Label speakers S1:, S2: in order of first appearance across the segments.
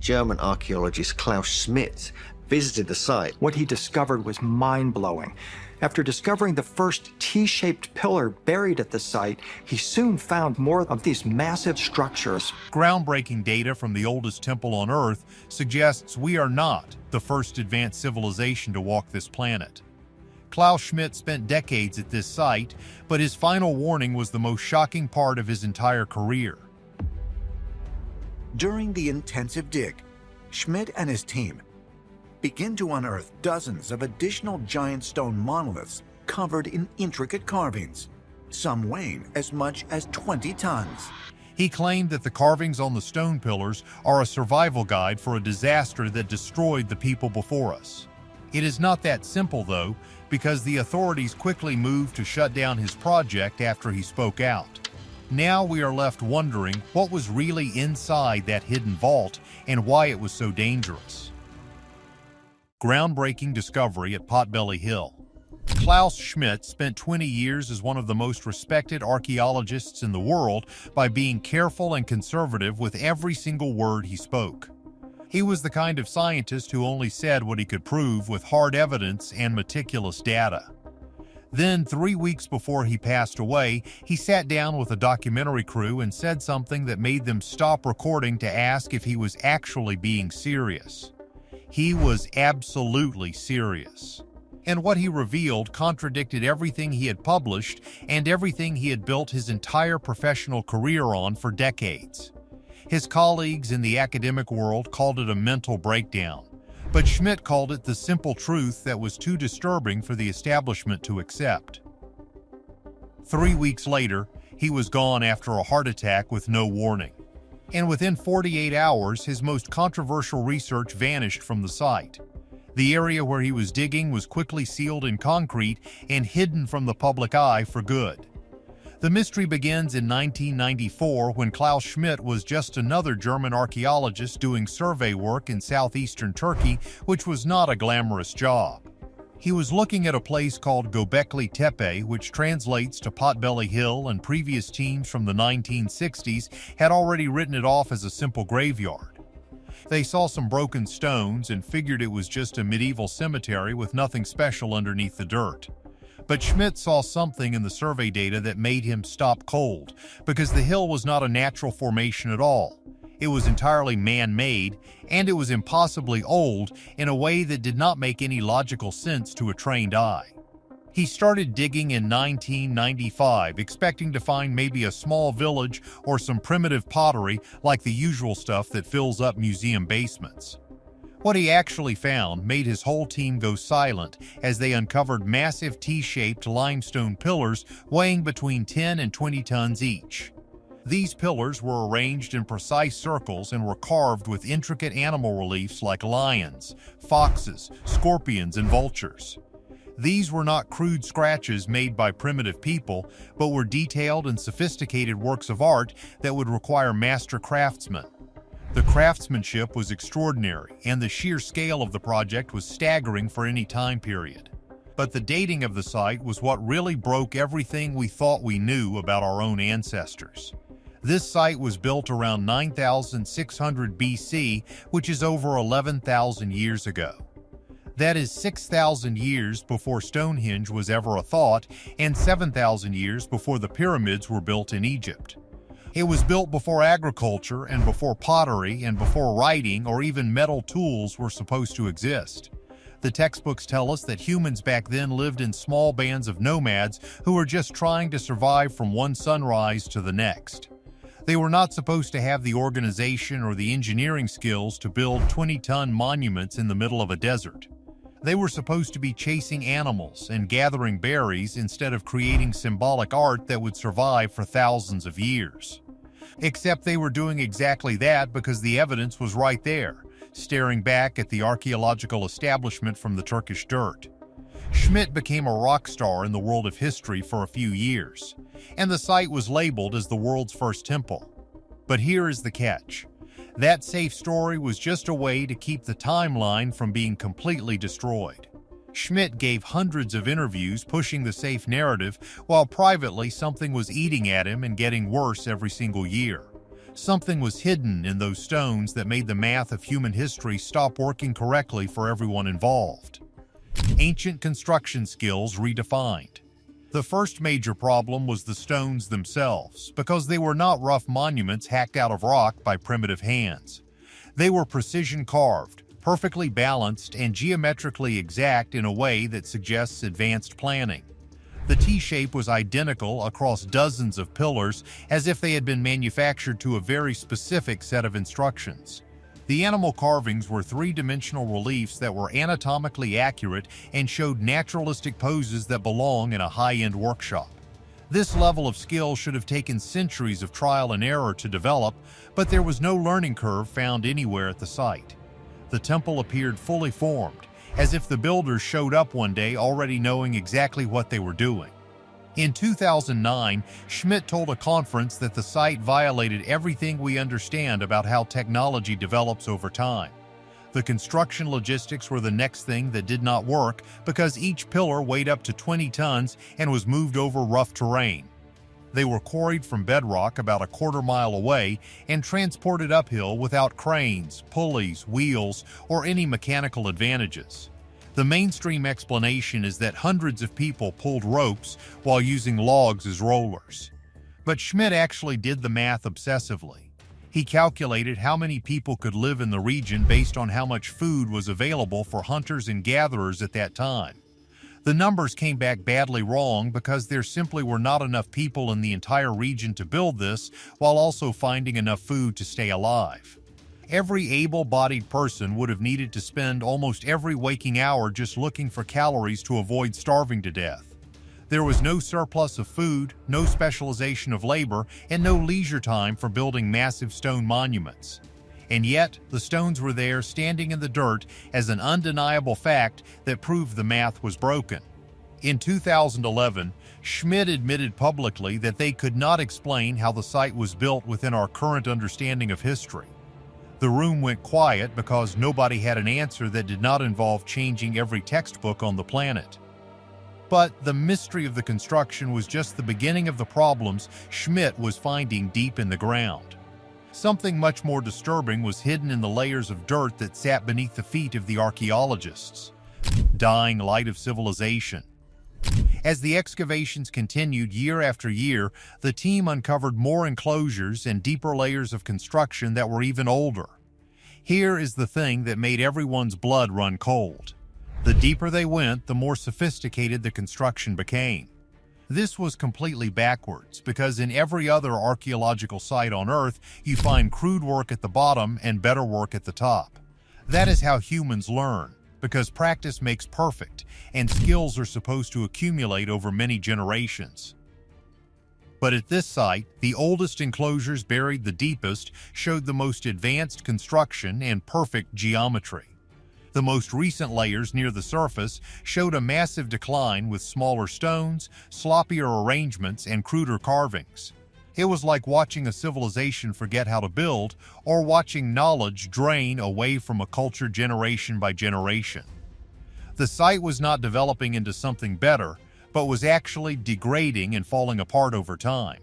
S1: German archaeologist Klaus Schmidt visited the site.
S2: What he discovered was mind-blowing. After discovering the first T-shaped pillar buried at the site, he soon found more of these massive structures.
S3: Groundbreaking data from the oldest temple on Earth suggests we are not the first advanced civilization to walk this planet. Klaus Schmidt spent decades at this site, but his final warning was the most shocking part of his entire career.
S4: During the intensive dig, Schmidt and his team begin to unearth dozens of additional giant stone monoliths covered in intricate carvings, some weighing as much as 20 tons.
S3: He claimed that the carvings on the stone pillars are a survival guide for a disaster that destroyed the people before us. It is not that simple, though, because the authorities quickly moved to shut down his project after he spoke out. Now we are left wondering what was really inside that hidden vault and why it was so dangerous. Groundbreaking discovery at Potbelly Hill. Klaus Schmidt spent 20 years as one of the most respected archaeologists in the world by being careful and conservative with every single word he spoke. He was the kind of scientist who only said what he could prove with hard evidence and meticulous data. Then, 3 weeks before he passed away, he sat down with a documentary crew and said something that made them stop recording to ask if he was actually being serious. He was absolutely serious. And what he revealed contradicted everything he had published and everything he had built his entire professional career on for decades. His colleagues in the academic world called it a mental breakdown, but Schmidt called it the simple truth that was too disturbing for the establishment to accept. 3 weeks later, he was gone after a heart attack with no warning. And within 48 hours, his most controversial research vanished from the site. The area where he was digging was quickly sealed in concrete and hidden from the public eye for good. The mystery begins in 1994 when Klaus Schmidt was just another German archaeologist doing survey work in southeastern Turkey, which was not a glamorous job. He was looking at a place called Göbekli Tepe, which translates to Potbelly Hill, and previous teams from the 1960s had already written it off as a simple graveyard. They saw some broken stones and figured it was just a medieval cemetery with nothing special underneath the dirt. But Schmidt saw something in the survey data that made him stop cold, because the hill was not a natural formation at all. It was entirely man-made, and it was impossibly old in a way that did not make any logical sense to a trained eye. He started digging in 1995, expecting to find maybe a small village or some primitive pottery like the usual stuff that fills up museum basements. What he actually found made his whole team go silent as they uncovered massive T-shaped limestone pillars weighing between 10 and 20 tons each. These pillars were arranged in precise circles and were carved with intricate animal reliefs like lions, foxes, scorpions, and vultures. These were not crude scratches made by primitive people, but were detailed and sophisticated works of art that would require master craftsmen. The craftsmanship was extraordinary, and the sheer scale of the project was staggering for any time period. But the dating of the site was what really broke everything we thought we knew about our own ancestors. This site was built around 9,600 BC, which is over 11,000 years ago. That is 6,000 years before Stonehenge was ever a thought, and 7,000 years before the pyramids were built in Egypt. It was built before agriculture and before pottery and before writing or even metal tools were supposed to exist. The textbooks tell us that humans back then lived in small bands of nomads who were just trying to survive from one sunrise to the next. They were not supposed to have the organization or the engineering skills to build 20-ton monuments in the middle of a desert. They were supposed to be chasing animals and gathering berries instead of creating symbolic art that would survive for thousands of years. Except they were doing exactly that because the evidence was right there, staring back at the archaeological establishment from the Turkish dirt. Schmidt became a rock star in the world of history for a few years, and the site was labeled as the world's first temple. But here is the catch. That safe story was just a way to keep the timeline from being completely destroyed. Schmidt gave hundreds of interviews pushing the safe narrative, while privately something was eating at him and getting worse every single year. Something was hidden in those stones that made the math of human history stop working correctly for everyone involved. Ancient construction skills redefined. The first major problem was the stones themselves, because they were not rough monuments hacked out of rock by primitive hands. They were precision carved, perfectly balanced, and geometrically exact in a way that suggests advanced planning. The T-shape was identical across dozens of pillars, as if they had been manufactured to a very specific set of instructions. The animal carvings were three-dimensional reliefs that were anatomically accurate and showed naturalistic poses that belong in a high-end workshop. This level of skill should have taken centuries of trial and error to develop, but there was no learning curve found anywhere at the site. The temple appeared fully formed, as if the builders showed up one day already knowing exactly what they were doing. In 2009, Schmidt told a conference that the site violated everything we understand about how technology develops over time. The construction logistics were the next thing that did not work because each pillar weighed up to 20 tons and was moved over rough terrain. They were quarried from bedrock about a quarter-mile away and transported uphill without cranes, pulleys, wheels, or any mechanical advantages. The mainstream explanation is that hundreds of people pulled ropes while using logs as rollers. But Schmidt actually did the math obsessively. He calculated how many people could live in the region based on how much food was available for hunters and gatherers at that time. The numbers came back badly wrong because there simply were not enough people in the entire region to build this while also finding enough food to stay alive. Every able-bodied person would have needed to spend almost every waking hour just looking for calories to avoid starving to death. There was no surplus of food, no specialization of labor, and no leisure time for building massive stone monuments. And yet, the stones were there standing in the dirt as an undeniable fact that proved the math was broken. In 2011, Schmidt admitted publicly that they could not explain how the site was built within our current understanding of history. The room went quiet because nobody had an answer that did not involve changing every textbook on the planet. But the mystery of the construction was just the beginning of the problems Schmidt was finding deep in the ground. Something much more disturbing was hidden in the layers of dirt that sat beneath the feet of the archaeologists. Dying light of civilization. As the excavations continued year after year, the team uncovered more enclosures and deeper layers of construction that were even older. Here is the thing that made everyone's blood run cold. The deeper they went, the more sophisticated the construction became. This was completely backwards, because in every other archaeological site on Earth, you find crude work at the bottom and better work at the top. That is how humans learn, because practice makes perfect, and skills are supposed to accumulate over many generations. But at this site, the oldest enclosures buried the deepest showed the most advanced construction and perfect geometry. The most recent layers near the surface showed a massive decline with smaller stones, sloppier arrangements, and cruder carvings. It was like watching a civilization forget how to build, or watching knowledge drain away from a culture generation by generation. The site was not developing into something better, but was actually degrading and falling apart over time.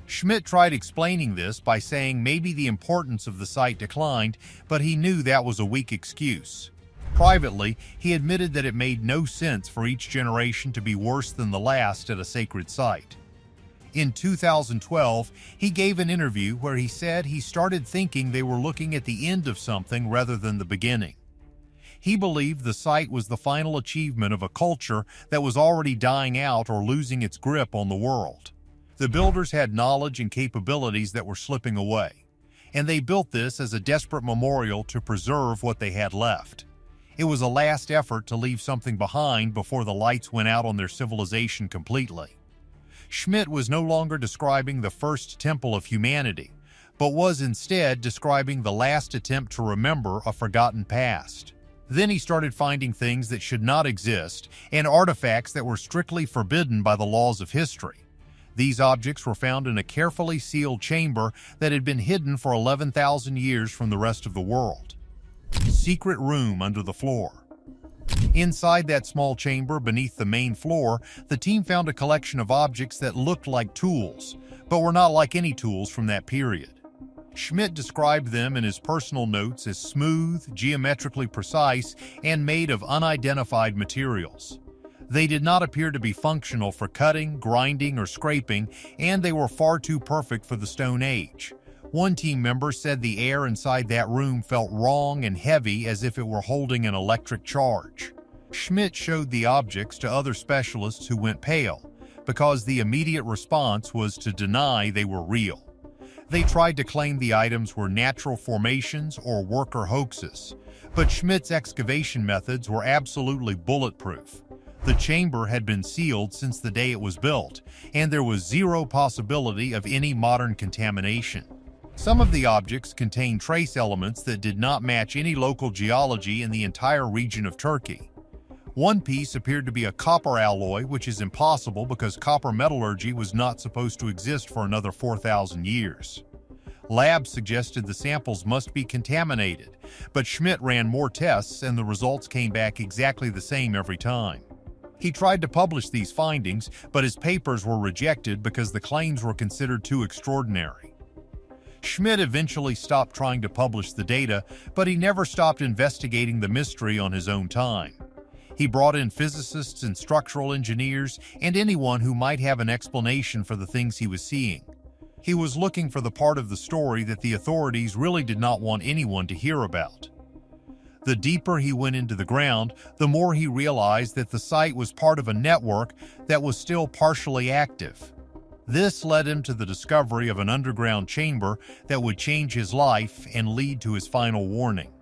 S3: Schmidt tried explaining this by saying maybe the importance of the site declined, but he knew that was a weak excuse. Privately, he admitted that it made no sense for each generation to be worse than the last at a sacred site. In 2012, he gave an interview where he said he started thinking they were looking at the end of something rather than the beginning. He believed the site was the final achievement of a culture that was already dying out or losing its grip on the world. The builders had knowledge and capabilities that were slipping away, and they built this as a desperate memorial to preserve what they had left. It was a last effort to leave something behind before the lights went out on their civilization completely. Schmidt was no longer describing the first temple of humanity, but was instead describing the last attempt to remember a forgotten past. Then he started finding things that should not exist and artifacts that were strictly forbidden by the laws of history. These objects were found in a carefully sealed chamber that had been hidden for 11,000 years from the rest of the world. Secret room under the floor. Inside that small chamber beneath the main floor, the team found a collection of objects that looked like tools, but were not like any tools from that period. Schmidt described them in his personal notes as smooth, geometrically precise, and made of unidentified materials. They did not appear to be functional for cutting, grinding, or scraping, and they were far too perfect for the Stone Age. One team member said the air inside that room felt wrong and heavy, as if it were holding an electric charge. Schmidt showed the objects to other specialists who went pale, because the immediate response was to deny they were real. They tried to claim the items were natural formations or worker hoaxes, but Schmidt's excavation methods were absolutely bulletproof. The chamber had been sealed since the day it was built, and there was zero possibility of any modern contamination. Some of the objects contained trace elements that did not match any local geology in the entire region of Turkey. One piece appeared to be a copper alloy, which is impossible because copper metallurgy was not supposed to exist for another 4,000 years. Labs suggested the samples must be contaminated, but Schmidt ran more tests and the results came back exactly the same every time. He tried to publish these findings, but his papers were rejected because the claims were considered too extraordinary. Schmidt eventually stopped trying to publish the data, but he never stopped investigating the mystery on his own time. He brought in physicists and structural engineers and anyone who might have an explanation for the things he was seeing. He was looking for the part of the story that the authorities really did not want anyone to hear about. The deeper he went into the ground, the more he realized that the site was part of a network that was still partially active. This led him to the discovery of an underground chamber that would change his life and lead to his final warning.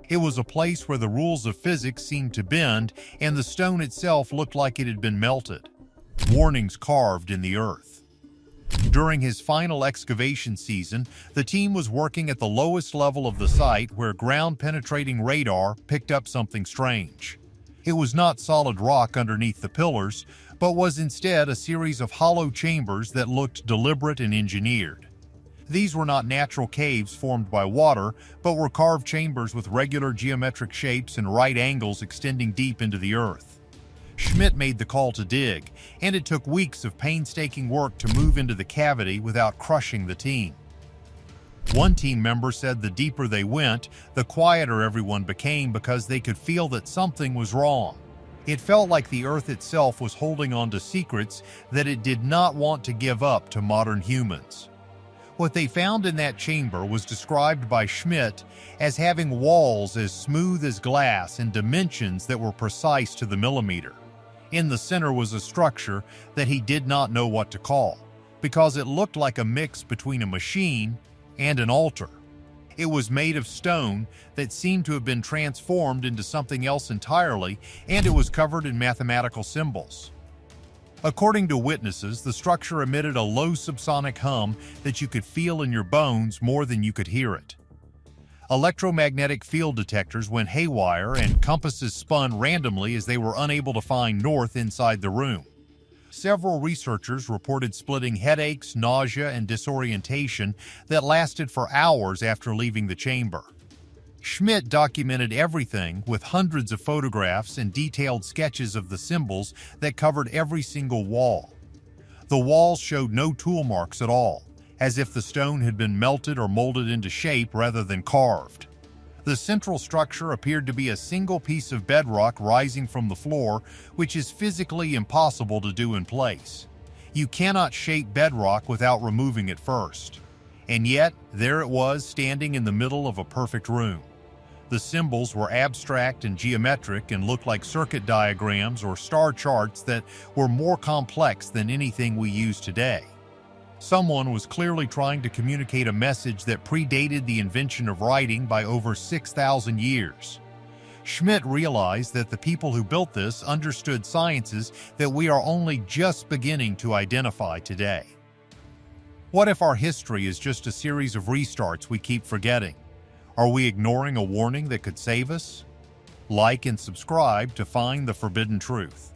S3: It was a place where the rules of physics seemed to bend, and the stone itself looked like it had been melted. Warnings carved in the earth. During his final excavation season, the team was working at the lowest level of the site where ground-penetrating radar picked up something strange. It was not solid rock underneath the pillars, but was instead a series of hollow chambers that looked deliberate and engineered. These were not natural caves formed by water, but were carved chambers with regular geometric shapes and right angles extending deep into the earth. Schmidt made the call to dig, and it took weeks of painstaking work to move into the cavity without crushing the team. One team member said the deeper they went, the quieter everyone became because they could feel that something was wrong. It felt like the earth itself was holding on to secrets that it did not want to give up to modern humans. What they found in that chamber was described by Schmidt as having walls as smooth as glass and dimensions that were precise to the millimeter. In the center was a structure that he did not know what to call, because it looked like a mix between a machine and an altar. It was made of stone that seemed to have been transformed into something else entirely, and it was covered in mathematical symbols. According to witnesses, the structure emitted a low subsonic hum that you could feel in your bones more than you could hear it. Electromagnetic field detectors went haywire and compasses spun randomly as they were unable to find north inside the room. Several researchers reported splitting headaches, nausea, and disorientation that lasted for hours after leaving the chamber. Schmidt documented everything with hundreds of photographs and detailed sketches of the symbols that covered every single wall. The walls showed no tool marks at all, as if the stone had been melted or molded into shape rather than carved. The central structure appeared to be a single piece of bedrock rising from the floor, which is physically impossible to do in place. You cannot shape bedrock without removing it first. And yet, there it was standing in the middle of a perfect room. The symbols were abstract and geometric and looked like circuit diagrams or star charts that were more complex than anything we use today. Someone was clearly trying to communicate a message that predated the invention of writing by over 6,000 years. Schmidt realized that the people who built this understood sciences that we are only just beginning to identify today. What if our history is just a series of restarts we keep forgetting? Are we ignoring a warning that could save us? Like and subscribe to find the forbidden truth.